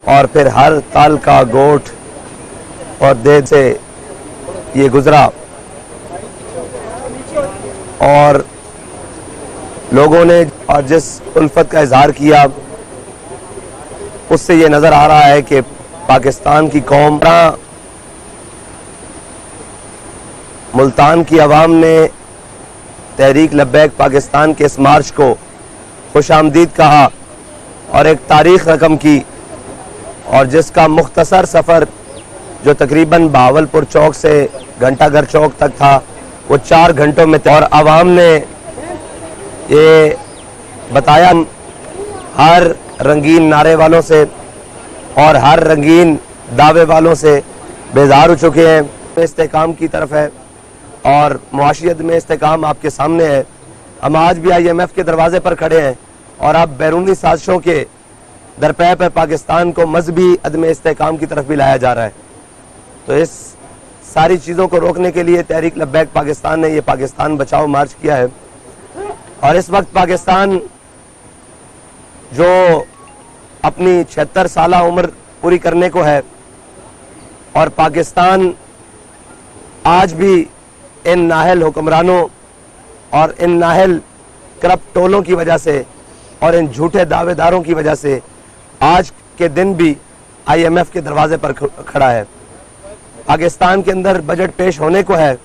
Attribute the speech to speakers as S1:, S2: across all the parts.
S1: اور پھر ہر تال کا گوٹھ اور دیر سے یہ گزرا اور لوگوں نے اور جس الفت کا اظہار کیا اس سے یہ نظر آ رہا ہے کہ پاکستان کی قوم ملتان کی عوام نے تحریک لبیک پاکستان کے اس مارچ کو خوش آمدید کہا اور ایک تاریخ رقم کی، اور جس کا مختصر سفر جو تقریباً بہاولپور چوک سے گھنٹہ گھر چوک تک تھا وہ 4 گھنٹوں میں تھا، اور عوام نے یہ بتایا ہر رنگین نعرے والوں سے اور ہر رنگین دعوے والوں سے بیزار ہو چکے ہیں۔ استحکام کی طرف ہے اور معاشیت میں استحکام آپ کے سامنے ہے۔ ہم آج بھی IMF کے دروازے پر کھڑے ہیں اور اب بیرونی سازشوں کے درپے پر پاکستان کو مذہبی عدم استحکام کی طرف بھی لایا جا رہا ہے۔ تو اس ساری چیزوں کو روکنے کے لیے تحریک لبیک پاکستان نے یہ پاکستان بچاؤ مارچ کیا ہے، اور اس وقت پاکستان جو اپنی 76 سالہ عمر پوری کرنے کو ہے، اور پاکستان آج بھی ان نااہل حکمرانوں اور ان نااہل کرپٹ ٹولوں کی وجہ سے اور ان جھوٹے دعوے داروں کی وجہ سے آج کے دن بھی IMF کے دروازے پر کھڑا ہے۔ پاکستان کے اندر بجٹ پیش ہونے کو ہے،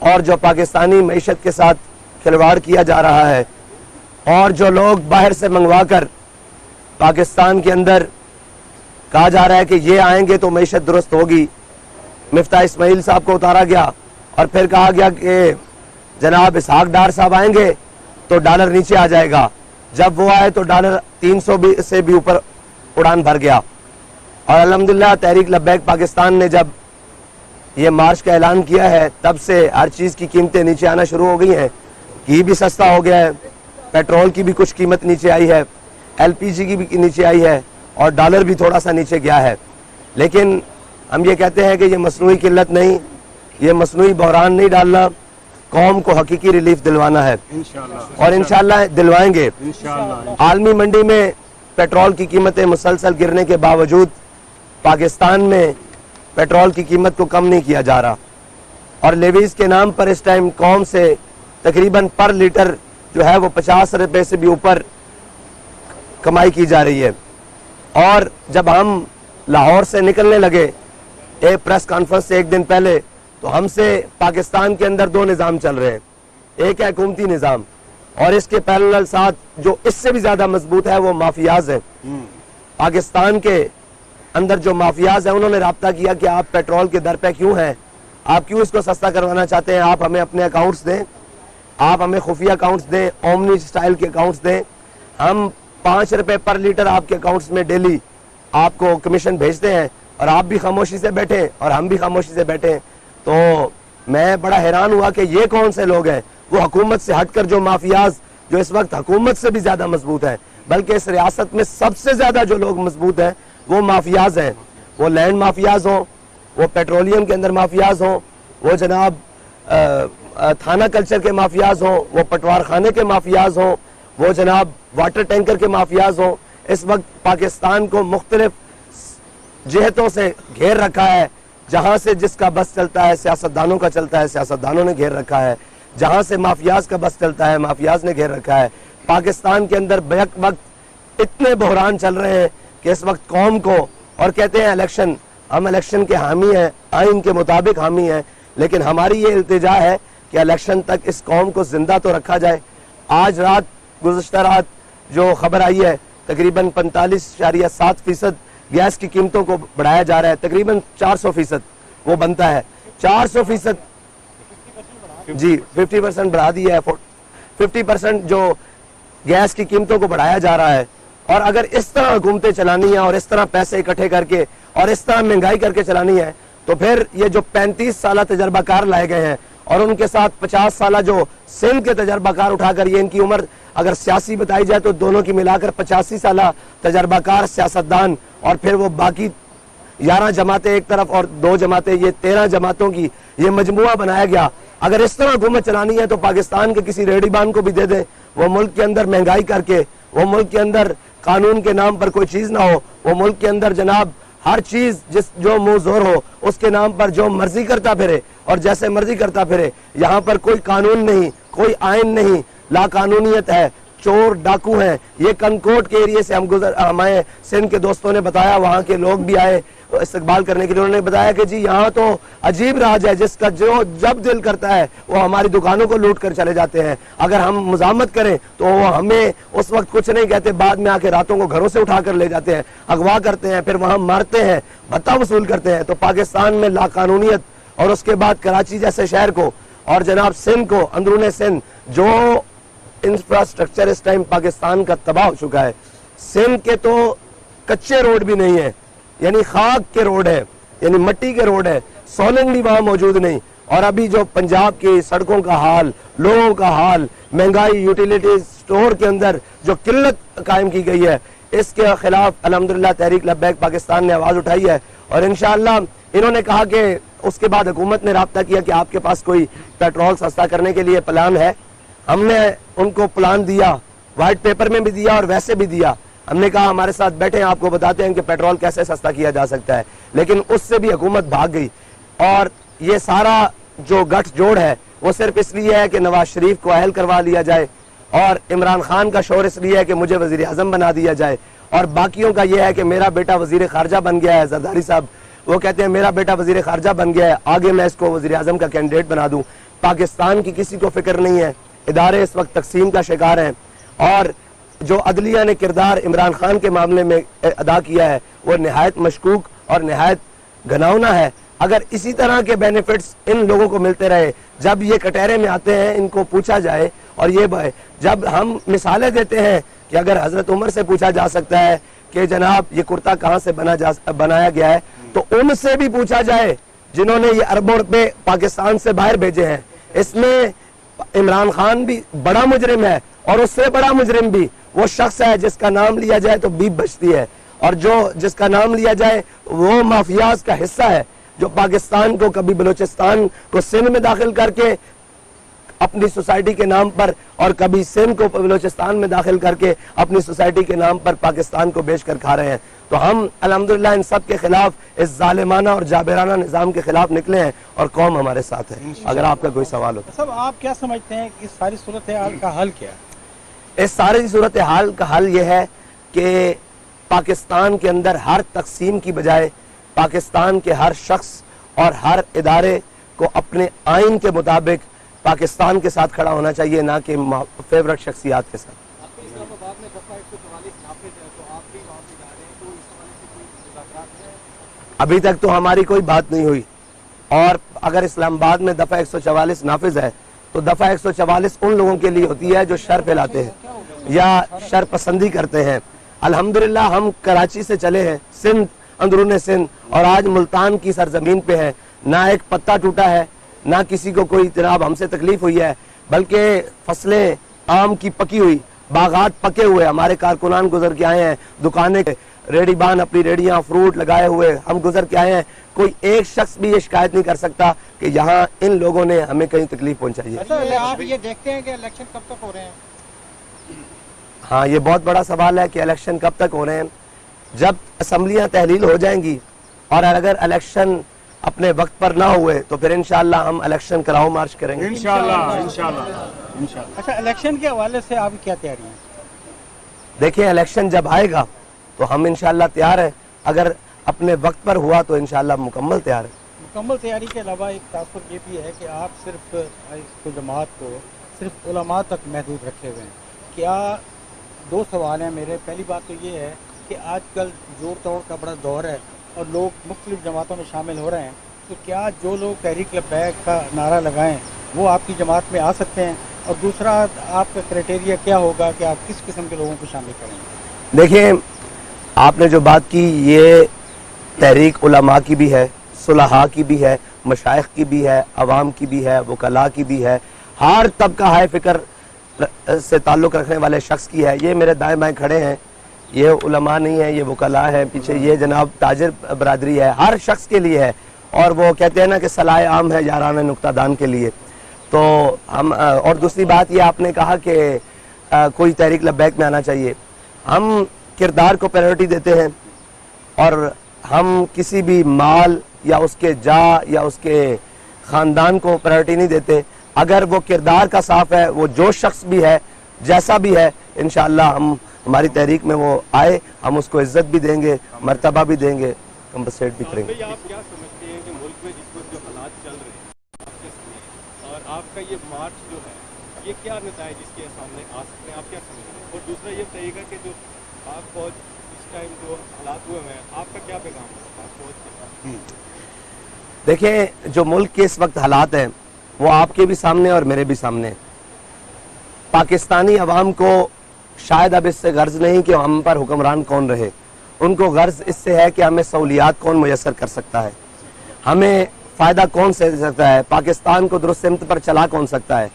S1: اور جو پاکستانی معیشت کے ساتھ کھلواڑ کیا جا رہا ہے، اور جو لوگ باہر سے منگوا کر پاکستان کے اندر کہا جا رہا ہے کہ یہ آئیں گے تو معیشت درست ہوگی۔ مفتاح اسماعیل صاحب کو اتارا گیا اور پھر کہا گیا کہ جناب اسحاق ڈار صاحب آئیں گے تو ڈالر نیچے آ جائے گا۔ جب وہ آئے تو ڈالر 300 سے بھی اوپر اڑان بھر گیا، اور الحمدللہ تحریک لبیک پاکستان نے جب یہ مارچ کا اعلان کیا ہے تب سے ہر چیز کی قیمتیں نیچے آنا شروع ہو گئی ہیں۔ گھی بھی سستا ہو گیا ہے، پیٹرول کی بھی کچھ قیمت نیچے آئی ہے، LPG کی بھی نیچے آئی ہے، اور ڈالر بھی تھوڑا سا نیچے گیا ہے۔ لیکن ہم یہ کہتے ہیں کہ یہ مصنوعی قلت نہیں، یہ مصنوعی بحران نہیں ڈالنا، قوم کو حقیقی ریلیف دلوانا ہے، اور انشاءاللہ دلوائیں گے۔ عالمی منڈی میں پیٹرول کی قیمتیں مسلسل گرنے کے باوجود پاکستان میں پیٹرول کی قیمت کو کم نہیں کیا جا رہا، اور لیویز کے نام پر اس ٹائم قوم سے تقریباً پر لیٹر جو ہے وہ 50 روپے سے بھی اوپر کمائی کی جا رہی ہے۔ اور جب ہم لاہور سے نکلنے لگے ایک پریس کانفرنس سے ایک دن پہلے، تو ہم سے پاکستان کے اندر 2 نظام چل رہے ہیں، ایک ہے حکومتی نظام، اور اس کے پیرلل ساتھ جو اس سے بھی زیادہ مضبوط ہے وہ مافیاز ہیں۔ پاکستان کے اندر جو مافیاز ہیں انہوں نے رابطہ کیا کہ آپ پیٹرول کے در پہ کیوں ہیں، آپ کیوں اس کو سستا کروانا چاہتے ہیں، آپ ہمیں اپنے اکاؤنٹس دیں، آپ ہمیں خفیہ اکاؤنٹس دیں، اومنی سٹائل کے اکاؤنٹس دیں، ہم 5 روپے پر لیٹر آپ کے اکاؤنٹس میں ڈیلی آپ کو کمیشن بھیجتے ہیں، اور آپ بھی خاموشی سے بیٹھیں اور ہم بھی خاموشی سے بیٹھیں۔ تو میں بڑا حیران ہوا کہ یہ کون سے لوگ ہیں، وہ حکومت سے ہٹ کر جو مافیاز جو اس وقت حکومت سے بھی زیادہ مضبوط ہیں، بلکہ اس ریاست میں سب سے زیادہ جو لوگ مضبوط ہیں وہ مافیاز ہیں، وہ لینڈ مافیاز ہوں، وہ پیٹرولیم کے اندر مافیاز ہوں، وہ جناب تھانہ کلچر کے مافیاز ہوں، وہ پٹوار خانے کے مافیاز ہوں، وہ جناب واٹر ٹینکر کے مافیاز ہوں۔ اس وقت پاکستان کو مختلف جہتوں سے گھیر رکھا ہے، جہاں سے جس کا بس چلتا ہے سیاستدانوں کا چلتا ہے، سیاستدانوں نے گھیر رکھا ہے، جہاں سے مافیاز کا بس چلتا ہے مافیاز نے گھیر رکھا ہے۔ پاکستان کے اندر بیک وقت اتنے بحران چل رہے ہیں کہ اس وقت قوم کو، اور کہتے ہیں الیکشن، ہم الیکشن کے حامی ہیں، آئین کے مطابق حامی ہیں، لیکن ہماری یہ التجا ہے کہ الیکشن تک اس قوم کو زندہ تو رکھا جائے۔ آج رات گزشتہ رات جو خبر آئی ہے تقریباً 45.7% گیس کی قیمتوں کو بڑھایا جا رہا ہے، تقریباً 400% وہ بنتا ہے، 400% جی 50% بڑھا دیا ہے، 50% جو گیس کی قیمتوں کو بڑھایا جا رہا ہے۔ اور اگر اس طرح حکومتیں چلانی ہیں اور اس طرح پیسے اکٹھے کر کے اور اس طرح مہنگائی کر کے چلانی ہے، تو پھر یہ جو 35 سالہ تجربہ کار لائے گئے ہیں اور ان کے ساتھ 50 سالہ جو سندھ کے تجربہ کار اٹھا کر، یہ ان کی عمر اگر سیاسی بتائی جائے تو دونوں کی ملا کر 85 سالہ تجربہ کار سیاستدان، اور پھر وہ باقی 11 جماعتیں ایک طرف اور 2 جماعتیں، یہ 13 جماعتوں کی یہ مجموعہ بنایا گیا۔ اگر اس طرح حکومت چلانی ہے تو پاکستان کے کسی ریڈی بان کو بھی دے دیں، وہ ملک کے اندر مہنگائی کر کے، وہ ملک کے اندر قانون کے نام پر کوئی چیز نہ ہو، وہ ملک کے اندر جناب ہر چیز جو منہ زور ہو اس کے نام پر جو مرضی کرتا پھرے اور جیسے مرضی کرتا پھرے. یہاں پر کوئی قانون نہیں، کوئی آئین نہیں، لا قانونیت ہے، چور ڈاکو ہیں. یہ کنکوٹ کے ایریے سے ہمیں سندھ کے دوستوں نے بتایا، وہاں کے لوگ بھی آئے استقبال کرنے کے لیے. انہوں نے بتایا کہ جی یہاں تو عجیب راج ہے، جس کا جب دل کرتا ہے وہ ہماری دکانوں کو لوٹ کر چلے جاتے ہیں. اگر ہم مزاحمت کریں تو وہ ہمیں اس وقت کچھ نہیں کہتے، بعد میں آ کے راتوں کو گھروں سے اٹھا کر لے جاتے ہیں، اغوا کرتے ہیں، پھر وہاں مارتے ہیں، بھتہ وصول کرتے ہیں. تو پاکستان میں لا قانونیت، اور اس کے بعد کراچی جیسے شہر کو اور جناب سندھ کو، اندرون سندھ جو انفراسٹرکچر اس ٹائم پاکستان کا تباہ ہو چکا ہے. سندھ کے تو کچے روڈ بھی نہیں ہیں، یعنی خاک کے روڈ ہے، یعنی مٹی کے روڈ ہے، سولنگ بھی وہاں موجود نہیں. اور ابھی جو پنجاب کی سڑکوں کا حال، لوگوں کا حال، مہنگائی، یوٹیلیٹی سٹور کے اندر جو قلت قائم کی گئی ہے، اس کے خلاف الحمدللہ تحریک لبیک پاکستان نے آواز اٹھائی ہے. اور انشاءاللہ انہوں نے کہا کہ اس کے بعد حکومت نے رابطہ کیا کہ آپ کے پاس کوئی پیٹرول سستا کرنے کے لیے پلان ہے. ہم نے ان کو پلان دیا، وائٹ پیپر میں بھی دیا اور ویسے بھی دیا. ہم نے کہا ہمارے ساتھ بیٹھے ہیں، آپ کو بتاتے ہیں کہ پیٹرول کیسے سستا کیا جا سکتا ہے. لیکن اس سے بھی حکومت بھاگ گئی. اور یہ سارا جو گٹھ جوڑ ہے وہ صرف اس لیے ہے کہ نواز شریف کو اہل کروا لیا جائے، اور عمران خان کا شور اس لیے ہے کہ مجھے وزیر اعظم بنا دیا جائے، اور باقیوں کا یہ ہے کہ میرا بیٹا وزیر خارجہ بن گیا ہے. زرداری صاحب وہ کہتے ہیں میرا بیٹا وزیر خارجہ بن گیا ہے، آگے میں اس کو وزیر اعظم کا کینڈیڈیٹ بنا دوں. پاکستان کی کسی کو فکر نہیں ہے. ادارے اس وقت تقسیم کا شکار ہیں، اور جو عدلیہ نے کردار عمران خان کے معاملے میں ادا کیا ہے وہ نہایت مشکوک اور نہایت گھناؤنا ہے. اگر اسی طرح کے بینیفٹس ان لوگوں کو ملتے رہے، جب یہ کٹہرے میں آتے ہیں ان کو پوچھا جائے، اور یہ جب ہم مثالیں دیتے ہیں کہ اگر حضرت عمر سے پوچھا جا سکتا ہے کہ جناب یہ کرتا کہاں سے بنایا گیا ہے، تو ان سے بھی پوچھا جائے جنہوں نے یہ اربوں روپے پاکستان سے باہر بھیجے ہیں. اس میں عمران خان بھی بڑا مجرم ہے، اور اس سے بڑا مجرم بھی وہ شخص ہے جس کا نام لیا جائے تو بیپ بچتی ہے، اور جس کا نام لیا جائے وہ مافیاز کا حصہ ہے، جو پاکستان کو کبھی بلوچستان کو سندھ میں داخل کر کے اپنی سوسائٹی کے نام پر، اور کبھی سندھ کو بلوچستان میں داخل کر کے اپنی سوسائٹی کے نام پر پاکستان کو بیچ کر کھا رہے ہیں. تو ہم الحمدللہ ان سب کے خلاف، اس ظالمانہ اور جابرانہ نظام کے خلاف نکلے ہیں، اور قوم ہمارے ساتھ ہے. اگر آپ کا کوئی سوال ہوتا ہے.
S2: صاحب آپ کیا سمجھتے ہیں کہ اس ساری صورتحال کا حل کیا ہے؟
S1: اس ساری صورتحال کا حل یہ ہے کہ پاکستان کے اندر ہر تقسیم کی بجائے پاکستان کے ہر شخص اور ہر ادارے کو اپنے آئین کے مطابق پاکستان کے ساتھ کھڑا ہونا چاہیے، نہ کہ فیورٹ شخصیات کے ساتھ.
S2: اسلام آباد میں دفعہ 144 نافذ ہے، تو آپ بھی وہاں پہ جا رہے ہیں، تو اس حوالے سے کوئی مذاکرات ہیں؟
S1: ابھی تک تو ہماری کوئی بات نہیں ہوئی، اور اگر اسلام آباد میں دفعہ 144 نافذ ہے تو دفعہ 144 ان لوگوں کے لیے ہوتی ہے جو شر پھیلاتے ہیں یا شر پسندی کرتے ہیں. الحمدللہ ہم کراچی سے چلے ہیں، سندھ، اندرون سندھ، اور آج ملتان کی سرزمین پہ ہیں. نہ ایک پتا ٹوٹا ہے، نہ کسی کو کوئی جناب ہم سے تکلیف ہوئی ہے، بلکہ فصلیں آم کی پکی ہوئی، باغات پکے ہوئے، ہمارے کارکنان گزر کے آئے ہیں، دکانیں ریڑی بان اپنی ریڑیاں فروٹ لگائے ہوئے ہم گزر کے آئے ہیں. کوئی ایک شخص بھی یہ شکایت نہیں کر سکتا کہ یہاں ان لوگوں نے ہمیں کہیں تکلیف پہنچائی ہے.
S2: آپ یہ دیکھتے ہیں کہ الیکشن کب تک ہو رہے ہیں؟
S1: ہاں، یہ بہت بڑا سوال ہے کہ الیکشن کب تک ہو رہے ہیں. جب اسمبلیاں تحلیل ہو جائیں گی، اور اگر الیکشن اپنے وقت پر نہ ہوئے تو پھر انشاءاللہ ہم الیکشن کراؤ مارچ کریں گے
S2: انشاءاللہ. اچھا، الیکشن کے حوالے سے آپ کی کیا تیاری ہے؟
S1: دیکھیں، الیکشن جب آئے گا تو ہم انشاءاللہ تیار ہیں. اگر اپنے وقت پر ہوا تو انشاءاللہ مکمل تیار ہے.
S2: مکمل تیاری کے علاوہ ایک تاثر یہ بھی ہے کہ آپ صرف اس جماعت کو صرف علماء تک محدود رکھے ہوئے ہیں. کیا دو سوال ہیں میرے. پہلی بات تو یہ ہے کہ آج کل جوڑ توڑ کا بڑا دور ہے اور لوگ مختلف جماعتوں میں شامل ہو رہے ہیں، تو کیا جو لوگ تحریک لبیک کا نعرہ لگائیں وہ آپ کی جماعت میں آ سکتے ہیں؟ اور دوسرا، آپ کا کرائٹیریا کیا ہوگا کہ آپ کس قسم کے لوگوں کو شامل کریں گے؟
S1: دیکھیں، آپ نے جو بات کی یہ تحریک علماء کی بھی ہے، صلحاء کی بھی ہے، مشائخ کی بھی ہے، عوام کی بھی ہے، وکلاء کی بھی ہے، ہر طبقہ ہائے فکر سے تعلق رکھنے والے شخص کی ہے. یہ میرے دائیں بائیں کھڑے ہیں، یہ علماء نہیں ہے، یہ وکلاء ہے، پیچھے یہ جناب تاجر برادری ہے، ہر شخص کے لیے ہے. اور وہ کہتے ہیں نا کہ صلاح عام ہے یارانہ نکتہ دان کے لیے. تو ہم اور دوسری بات یہ آپ نے کہا کہ کوئی تحریک لبیک میں آنا چاہیے. ہم کردار کو پریورٹی دیتے ہیں اور ہم کسی بھی مال یا اس کے جا یا اس کے خاندان کو پریورٹی نہیں دیتے. اگر وہ کردار کا صاف ہے, وہ جو شخص بھی ہے جیسا بھی ہے, انشاءاللہ ہماری تحریک میں وہ آئے, ہم اس کو عزت بھی دیں گے, مرتبہ بھی دیں گے, کمپنسیٹ بھی کریں گے.
S3: آپ کیا سمجھتے ہیں کہ ملک میں جس وقت جو حالات چل رہے ہیں آپ کے سامنے, اور آپ کا یہ مارچ جو ہے یہ کیا نتائج اس کے سامنے آ سکتے ہیں, آپ کیا سمجھتے ہیں؟ اور دوسرا یہ بتائیے گا کہ جو پاک فوج اس ٹائم جو حالات ہوئے ہیں آپ کا کیا پیغام ہے پاک فوج کے ساتھ؟
S1: دیکھیں, جو ملک کے اس وقت حالات ہیں وہ آپ کے بھی سامنے اور میرے بھی سامنے ہیں. پاکستانی عوام کو شاید اب اس سے غرض نہیں کہ ہم پر حکمران کون رہے, ان کو غرض اس سے ہے کہ ہمیں سہولیات کون میسر کر سکتا ہے, ہمیں فائدہ کون سے دے سکتا ہے, پاکستان کو درست سمت پر چلا کون سکتا ہے.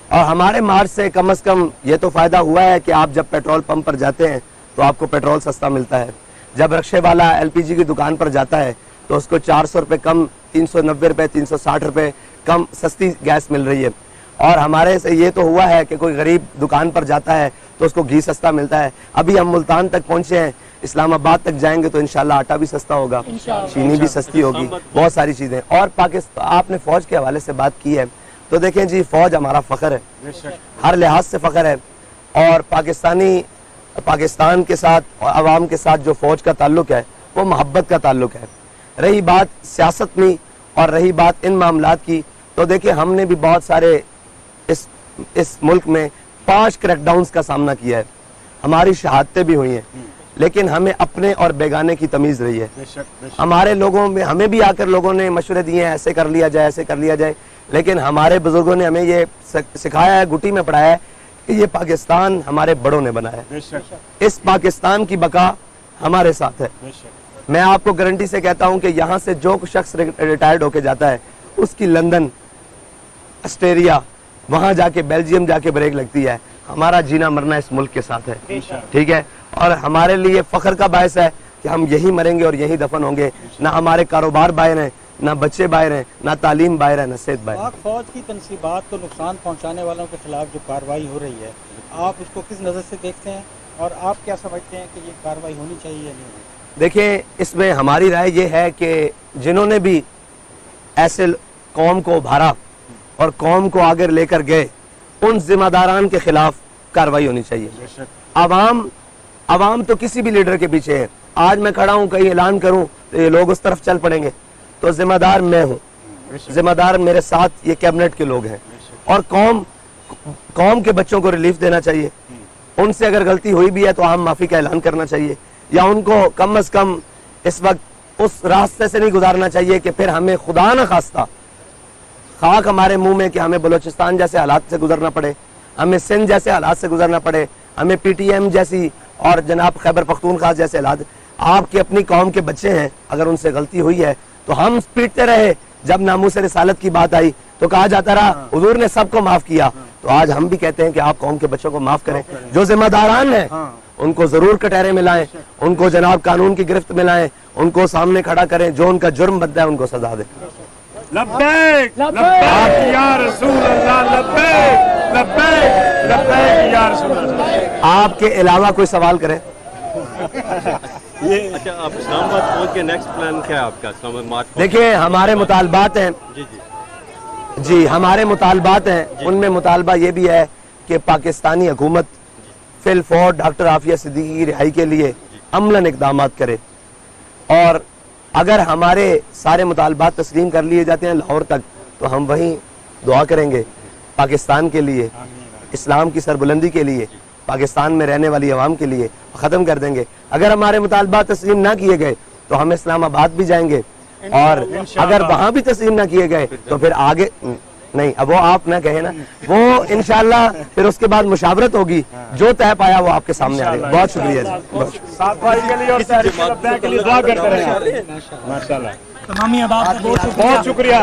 S1: اور ہمارے مارچ سے کم از کم یہ تو فائدہ ہوا ہے کہ آپ جب پیٹرول پمپ پر جاتے ہیں تو آپ کو پیٹرول سستا ملتا ہے, جب رکشے والا LPG کی دکان پر جاتا ہے تو اس کو 400 روپے کم, 390 روپے, 360 روپے کم سستی گیس مل رہی ہے. اور ہمارے سے یہ تو ہوا ہے کہ کوئی غریب دکان پر جاتا ہے تو اس کو گھی سستا ملتا ہے. ابھی ہم ملتان تک پہنچے ہیں, اسلام آباد تک جائیں گے تو انشاءاللہ آٹا بھی سستا ہوگا, چینی بھی سستی ہوگی, بہت ساری چیزیں. اور آپ نے فوج کے حوالے سے بات کی ہے تو دیکھیں جی, فوج ہمارا فخر ہے, ہر لحاظ سے فخر ہے. اور پاکستان کے ساتھ اور عوام کے ساتھ جو فوج کا تعلق ہے وہ محبت کا تعلق ہے. رہی بات سیاست میں اور رہی بات ان معاملات کی, تو دیکھیں ہم نے بھی بہت سارے اس ملک میں 5 کریک ڈاؤنز کا سامنا کیا ہے, ہماری شہادتیں بھی ہوئی ہیں, لیکن ہمیں اپنے اور بیگانے کی تمیز رہی ہے. ہمارے لوگوں میں ہمیں بھی آ کر لوگوں نے مشورے دیے ہیں, ایسے کر لیا جائے, ایسے کر لیا جائے, لیکن ہمارے بزرگوں نے ہمیں یہ سکھایا ہے, گٹی میں پڑھایا ہے کہ یہ پاکستان ہمارے بڑوں نے بنایا ہے, اس پاکستان کی بقا ہمارے ساتھ ہے. میں آپ کو گارنٹی سے کہتا ہوں کہ یہاں سے جو شخص ریٹائرڈ ہو کے جاتا ہے اس کی لندن, آسٹریلیا, وہاں جا کے بیلجیم جا کے بریک لگتی ہے. ہمارا جینا مرنا اس ملک کے ساتھ ہے, ٹھیک ہے, اور ہمارے لیے فخر کا باعث ہے کہ ہم یہی مریں گے اور یہی دفن ہوں گے. نہ ہمارے کاروبار باہر ہیں, نہ بچے باہر ہیں, نہ تعلیم باہر ہے, نہ صحت باہر ہے.
S2: پاک فوج کی تنصیبات کو نقصان پہنچانے والوں کے خلاف جو کارروائی ہو رہی ہے, آپ اس کو کس نظر سے دیکھتے ہیں اور آپ کیا سمجھتے ہیں کہ یہ کارروائی ہونی چاہیے یا نہیں؟
S1: دیکھیں, اس میں ہماری رائے یہ ہے کہ جنہوں نے بھی ایسے قوم کو ابھارا اور قوم کو آگے لے کر گئے, ان ذمہ داران کے خلاف کارروائی ہونی چاہیے. عوام تو کسی بھی لیڈر کے پیچھے ہے. آج میں کھڑا ہوں, کہیں اعلان کروں تو یہ لوگ اس طرف چل پڑیں گے, تو ذمہ دار میں ہوں, ذمہ دار میرے ساتھ یہ کیبنٹ کے لوگ ہیں. اور قوم کے بچوں کو ریلیف دینا چاہیے. ان سے اگر غلطی ہوئی بھی ہے تو عام معافی کا اعلان کرنا چاہیے, یا ان کو کم از کم اس وقت اس راستے سے نہیں گزارنا چاہیے کہ پھر ہمیں خدا نہ خواستہ خاک ہمارے منہ میں کہ ہمیں بلوچستان جیسے حالات سے گزرنا پڑے, ہمیں سندھ جیسے حالات سے گزرنا پڑے, ہمیں PTM جیسی اور جناب خیبر پختونخوا جیسے حالات. آپ کی اپنی قوم کے بچے ہیں, اگر ان سے غلطی ہوئی ہے تو ہم پیٹتے رہے. جب ناموس رسالت کی بات آئی تو کہا جاتا رہا حضور نے سب کو معاف کیا. تو آج ہم بھی کہتے ہیں کہ آپ قوم کے بچوں کو معاف کریں. جو ذمہ داران ہیں ان کو ضرور کٹہرے میں لائیں, ان کو جناب قانون کی گرفت میں لائیں, ان کو سامنے کھڑا کریں, جو ان کا جرم بنتا ہے ان کو سزا دیں.
S3: لبیک لبیک یا رسول اللہ, لبیک لبیک لبیک یا رسول اللہ.
S1: آپ کے علاوہ کوئی سوال کریں؟
S3: اچھا, آپ اسلام آباد پہنچ کے نیکسٹ پلان کیا ہے آپ کا اسلام آباد مارچ؟
S1: دیکھیں, ہمارے مطالبات ہیں, جی ہمارے مطالبات ہیں. ان میں مطالبہ یہ بھی ہے کہ پاکستانی حکومت فی الفور ڈاکٹر عافیہ صدیقی کی رہائی کے لیے عملاً اقدامات کرے. اور اگر ہمارے سارے مطالبات تسلیم کر لیے جاتے ہیں لاہور تک, تو ہم وہیں دعا کریں گے پاکستان کے لیے, اسلام کی سربلندی کے لیے, پاکستان میں رہنے والی عوام کے لیے, ختم کر دیں گے. اگر ہمارے مطالبات تسلیم نہ کیے گئے تو ہم اسلام آباد بھی جائیں گے, اور اگر وہاں بھی تسلیم نہ کیے گئے تو پھر آگے نہیں, اب وہ آپ نہ کہیں نا, وہ انشاءاللہ پھر اس کے بعد مشاورت ہوگی, جو طے پایا وہ آپ کے سامنے آئے گا. بہت شکریہ جی.
S3: کے لیے دعا کرتے رہیں. ماشاءاللہ, بہت شکریہ.